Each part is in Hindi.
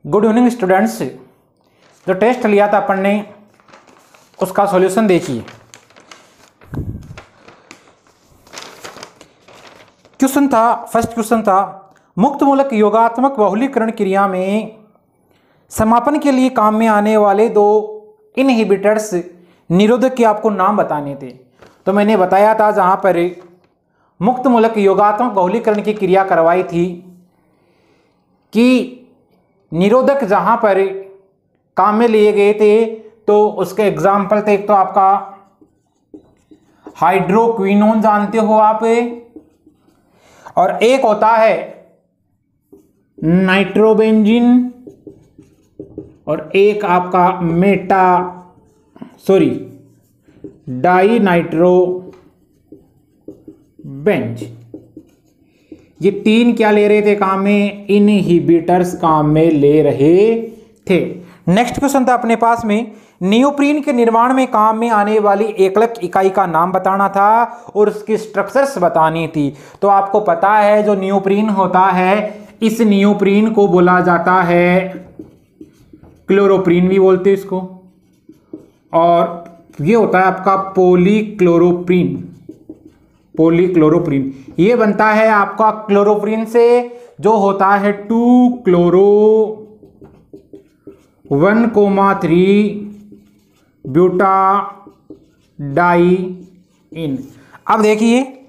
Good evening students. जो टेस्ट लिया था अपन ने उसका सॉल्यूशन देखिए। फर्स्ट क्वेश्चन था मुक्त मूलक योगात्मक बहुलीकरण क्रिया में समापन के लिए काम में आने वाले दो इनहिबिटर्स निरोधक के आपको नाम बताने थे। तो मैंने बताया था जहां पर मुक्त मूलक योगात्मक बहुलीकरण की क्रिया करवाई थी कि निरोधक जहां पर काम में लिए गए थे तो उसके एग्जाम्पल थे। एक तो आपका हाइड्रोक्विनोन जानते हो आप, और एक होता है नाइट्रोबेंजीन, और एक आपका डाई नाइट्रो बेंज। ये तीन क्या ले रहे थे काम में? इनहिबिटर्स काम में ले रहे थे। नेक्स्ट क्वेश्चन था अपने पास में नियोप्रीन के निर्माण में काम में आने वाली एकलक इकाई का नाम बताना था और उसकी स्ट्रक्चर्स बतानी थी। तो आपको पता है जो नियोप्रीन होता है, इस नियोप्रीन को बोला जाता है क्लोरोप्रीन भी बोलते हैं इसको, और ये होता है आपका पॉलीक्लोरोप्रीन। ये बनता है आपका क्लोरोप्रीन से, जो होता है 2-क्लोरो 1,3 ब्यूटाडाइइन। अब देखिए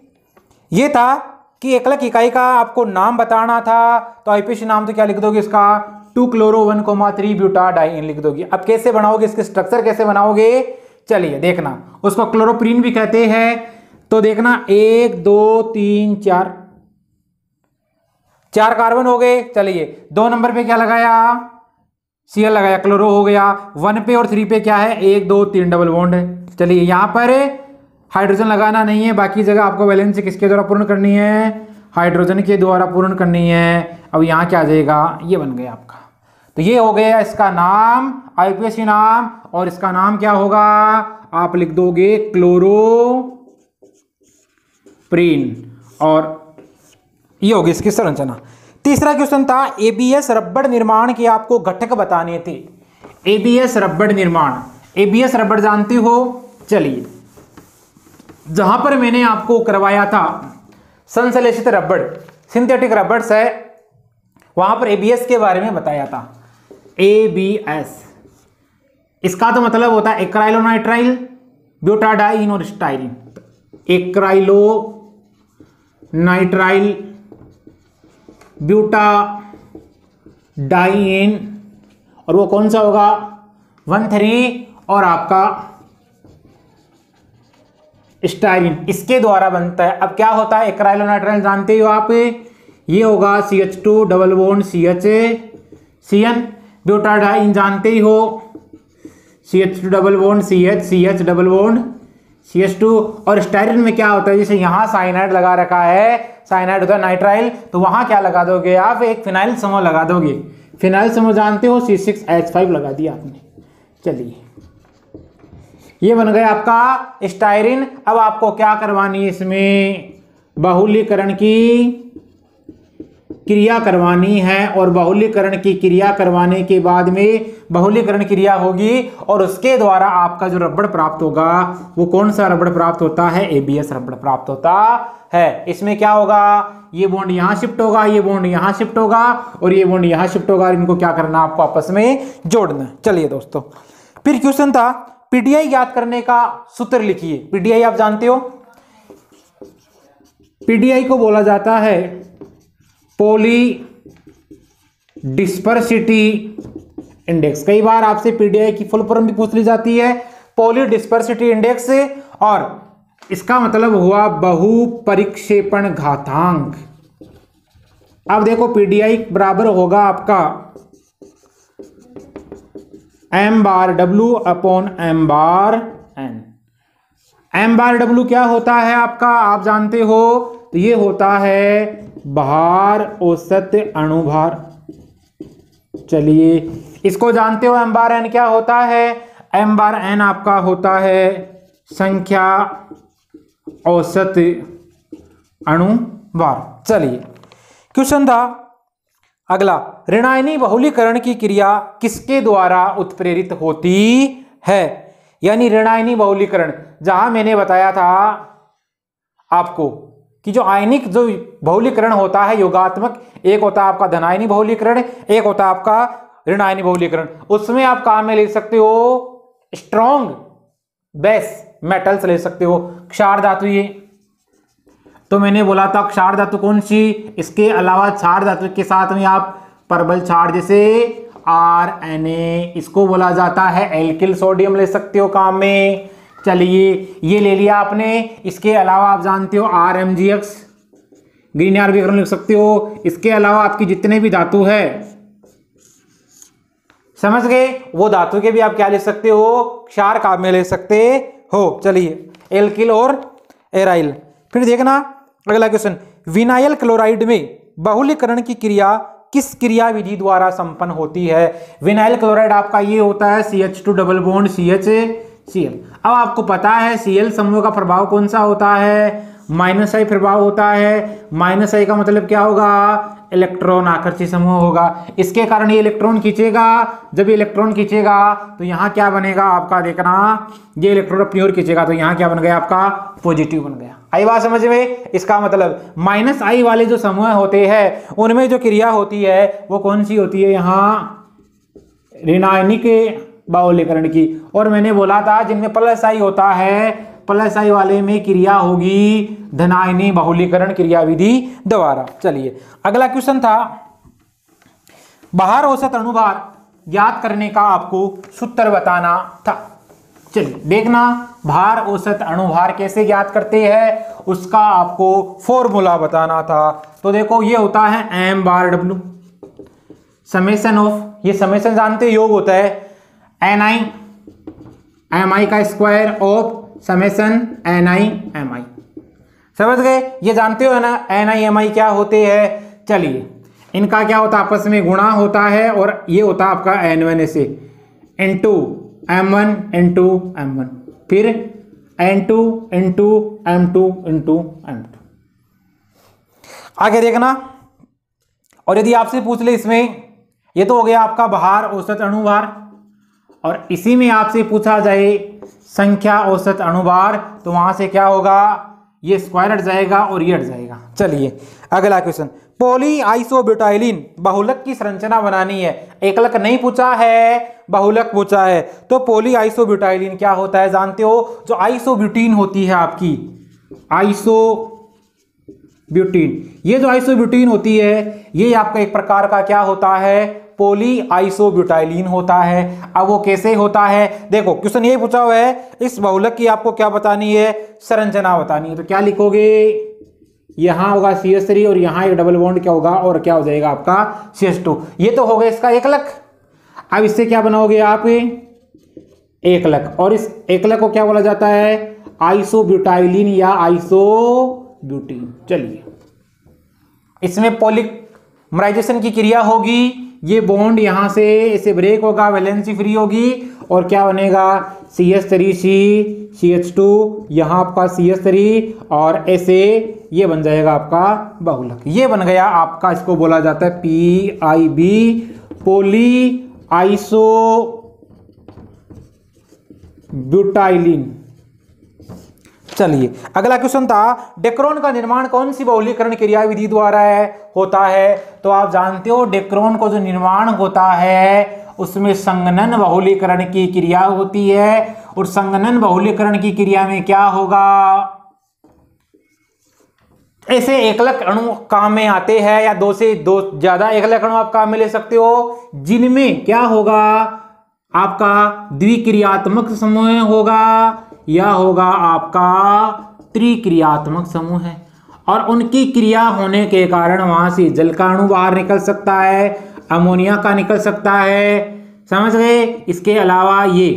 ये था कि एकलक इकाई का आपको नाम बताना था, तो आईपीसी नाम तो क्या लिख दोगे इसका? 2-क्लोरो 1,3 ब्यूटाडाइइन लिख दोगे। अब कैसे बनाओगे, इसके स्ट्रक्चर कैसे बनाओगे? चलिए देखना। उसको क्लोरोप्रीन भी कहते हैं। तो देखना 1 2 3 4 कार्बन हो गए। चलिए 2 नंबर पे क्या लगाया? Cl लगाया, क्लोरो हो गया। 1 पे और 3 पे क्या है? 1 2 3 डबल बॉन्ड है। चलिए यहां पर हाइड्रोजन लगाना नहीं है, बाकी जगह आपको वैलेंसी किसके द्वारा पूर्ण करनी है? हाइड्रोजन के द्वारा पूर्ण करनी है। अब यहां क्या आ जाएगा? ये बन गया आपका। तो ये हो गया इसका नाम, आईपीएसी नाम, और इसका नाम क्या होगा? आप लिख दोगे क्लोरोप्रीन, और ये होगी इसकी संरचना। तीसरा क्वेश्चन था एबीएस रबड़ निर्माण के आपको घटक बताने थे। एबीएस रबड़ निर्माण, एबीएस रबड़ जानते हो? चलिए जहां पर मैंने आपको करवाया था संश्लेषित रबड़, सिंथेटिक रबड़ है, वहां पर एबीएस के बारे में बताया था। एबीएस इसका तो मतलब होता है एक्राइलोनाइट्राइल ब्यूटाडाइन और स्टाइरिन। एक्राइलोनाइट्राइल ब्यूटाडाइन, और वो कौन सा होगा? 1,3, और आपका स्टाइरिन इसके द्वारा बनता है। अब क्या होता है एक्राइलोनाइट्राइल जानते हो आप? ये होगा CH2 double bond CN। Butadiene जानते ही हो, CH2 double bond CH double bond CH2। और स्टाइरिन में क्या होता है? जैसे यहां साइनाइड लगा रखा है, साइनाइड होता है नाइट्राइल, तो वहां क्या लगा दोगे आप? एक फिनाइल समूह लगा दोगे। फिनाइल समूह जानते हो? C6H5 लगा दिया आपने। चलिए ये बन गया आपका स्टाइरिन। अब आपको क्या करवानी है? इसमें बहुलीकरण की क्रिया करवानी है, और बहुलीकरण की क्रिया करवाने के बाद में बहुलीकरण क्रिया होगी, और उसके द्वारा आपका जो रबड़ प्राप्त होगा वो कौन सा रबड़ प्राप्त होता है? एबीएस रबड़ प्राप्त होता है। इसमें क्या होगा? ये बॉन्ड यहां शिफ्ट होगा, ये बॉन्ड यहां शिफ्ट होगा, और ये बॉन्ड यहां शिफ्ट होगा। इनको क्या करना? आपको आपस में जोड़ना। चलिए दोस्तों, फिर क्वेश्चन था पीडीआई ज्ञात करने का सूत्र लिखिए। पीडीआई आप जानते हो? पीडीआई को बोला जाता है पॉली डिस्पर्सिटी इंडेक्स। कई बार आपसे पीडीआई की फुल फॉर्म भी पूछ ली जाती है, पॉली डिस्पर्सिटी इंडेक्स, और इसका मतलब हुआ बहुपरिक्षेपण घातांक। अब देखो पीडीआई बराबर होगा आपका m/w/m/n। m/w क्या होता है आपका? आप जानते हो? तो ये होता है भार औसत अणुभार। चलिए इसको जानते हो? m/n क्या होता है? m/n आपका होता है संख्या औसत अणुभार। चलिए क्वेश्चन था अगला, ऋणायनी बहुलीकरण की क्रिया किसके द्वारा उत्प्रेरित होती है? यानी ऋणायनी बहुलीकरण, जहां मैंने बताया था आपको कि जो आयनिक जो बहुलीकरण होता है योगात्मक, एक होता है आपका धनायनी बहुलीकरण, एक होता है आपका ऋणायनी बहुलीकरण। उसमें आप काम में ले सकते हो स्ट्रॉन्ग बेस मेटल्स ले सकते हो, क्षार धातु। ये तो मैंने बोला था क्षार धातु कौन सी, इसके अलावा क्षार धातु के साथ में आप प्रबल क्षार जैसे RNA, इसको बोला जाता है एल्किल सोडियम, ले सकते हो काम में। चलिए ये ले लिया आपने। इसके अलावा आप जानते हो RMgx ग्रीन विकर्ण लिख सकते हो। इसके अलावा आपकी जितने भी धातु है, समझ गए, वो धातु के भी आप क्या ले सकते हो, क्षार काम में ले सकते हो। चलिए एल्किल और एराइल। फिर देखना अगला क्वेश्चन, विनाइल क्लोराइड में बहुलीकरण की क्रिया किस क्रिया विधि द्वारा संपन्न होती है? विनाइल क्लोराइड आपका ये होता है CH2 डबल बॉन्ड CHCl। अब आपको पता है Cl समूह का प्रभाव कौन सा होता है, -I प्रभाव होता है। -I का मतलब क्या होगा, इलेक्ट्रॉन आकर्षी समूह होगा। इसके कारण ये इलेक्ट्रॉन खींचेगा, जब ये इलेक्ट्रॉन खींचेगा तो यहाँ क्या बनेगा आपका, देखना ये इलेक्ट्रॉन अपनी ओर खींचेगा तो यहाँ क्या बन गया आपका, पॉजिटिव बन गया। आई बात समझ में? इसका मतलब -I वाले जो समूह होते हैं उनमें जो क्रिया होती है वो कौन सी होती है, यहाँ ऋणायनिक बहुलीकरण की। और मैंने बोला था जिनमें +I होता है, +I वाले में क्रिया होगी धनायनी बहुलीकरण क्रिया विधि द्वारा। चलिए अगला क्वेश्चन था, बाहर औसत अणुभार ज्ञात करने का आपको सूत्र बताना था। चलिए देखना, भार औसत अणुभार कैसे ज्ञात करते हैं उसका आपको फॉर्मूला बताना था। तो देखो ये होता है m/W समेशन ऑफ, ये समेशन जानते योग होता है NI MI का square of summation NI MI। समझ गए? ये जानते हो ना NI MI क्या होते हैं। चलिए इनका क्या होता है, आपस में गुणा होता है और ये होता है आपका N1 से N2 M1 N2 M1, फिर N2 N2 M2 N2 M2। आगे देखना, और यदि आपसे पूछ ले इसमें, ये तो हो गया आपका भार औसत अणुभार, और इसी में आपसे पूछा जाए संख्या औसत अणुभार तो वहां से क्या होगा, ये स्क्वायर हट जाएगा और ये हट जाएगा। चलिए अगला क्वेश्चन, पॉली आइसोब्यूटाइलिन बहुलक की संरचना बनानी है। एकलक नहीं पूछा है, बहुलक पूछा है। तो पॉली आइसोब्यूटाइलिन क्या होता है जानते हो, जो आइसोब्यूटीन होती है आपकी आइसोब्यूटीन, ये जो आइसोब्यूटीन होती है ये आपका एक प्रकार का क्या होता है, पॉली आइसोब्यूटाइलिन होता है। अब वो कैसे होता है, देखो क्वेश्चन यही पूछा हुआ है, इस बहुलक की आपको क्या बतानी है, संरचना बतानी है। तो क्या लिखोगे, यहां होगा CH3 और यहां एक डबल बॉन्ड क्या होगा और क्या हो जाएगा आपका CH2। ये तो हो गया इसका एकलक। अब इससे क्या बनाओगे आप, एकलक, और इस एकलक को क्या बोला जाता है, आइसोब्यूटाइलिन या आइसोब्यूटीन। चलिए इसमें पॉलीमराइजेशन की क्रिया होगी, ये बॉन्ड यहां से इसे ब्रेक होगा, वैलेंसी फ्री होगी और क्या बनेगा CH3C CH2, यहाँ आपका CH3 और ऐसे ये बन जाएगा आपका बहुलक। ये बन गया आपका, इसको बोला जाता है PIB पॉली आइसोब्यूटाइलिन। चलिए अगला क्वेश्चन था, डेक्रोन का निर्माण कौन सी बहुलीकरण क्रिया विधि द्वारा होता है। तो आप जानते हो डेक्रोन को जो निर्माण होता है उसमें संगनन बहुलीकरण की क्रिया होती है, और संगनन बहुलीकरण की क्रिया में क्या होगा, ऐसे एकलक अणु काम में आते हैं या दो से दो ज्यादा एकलक अणु आप काम में ले सकते हो, जिनमें क्या होगा आपका द्विक्रियात्मक समूह होगा या होगा आपका त्रिक्रियात्मक समूह है, और उनकी क्रिया होने के कारण वहां से जल का अणु बाहर निकल सकता है, अमोनिया का निकल सकता है। समझ गए? इसके अलावा ये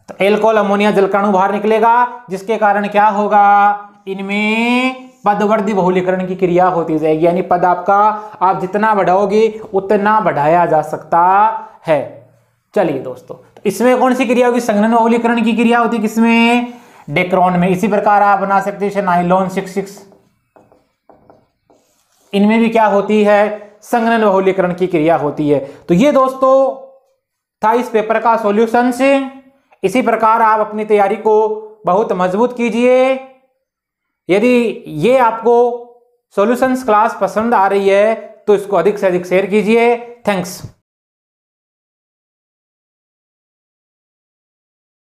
तो एल्कोहल अमोनिया जल का अणु बाहर निकलेगा, जिसके कारण क्या होगा, इनमें पदवर्धी बहुलीकरण की क्रिया होती जाएगी। यानी पद आपका आप जितना बढ़ाओगे उतना बढ़ाया जा सकता है। चलिए दोस्तों, तो इसमें कौन सी क्रिया होगी, संगनन बहुलीकरण की क्रिया होती है किसमें, डेक्रोन में। इसी प्रकार आप बना सकते हैं नाइलॉन 66, इनमें भी क्या होती है, संघनन बहुलीकरण की क्रिया होती है। तो ये दोस्तों था इस पेपर का सॉल्यूशन से। इसी प्रकार आप अपनी तैयारी को बहुत मजबूत कीजिए। यदि ये आपको सॉल्यूशंस क्लास पसंद आ रही है तो इसको अधिक से अधिक शेयर कीजिए। थैंक्स।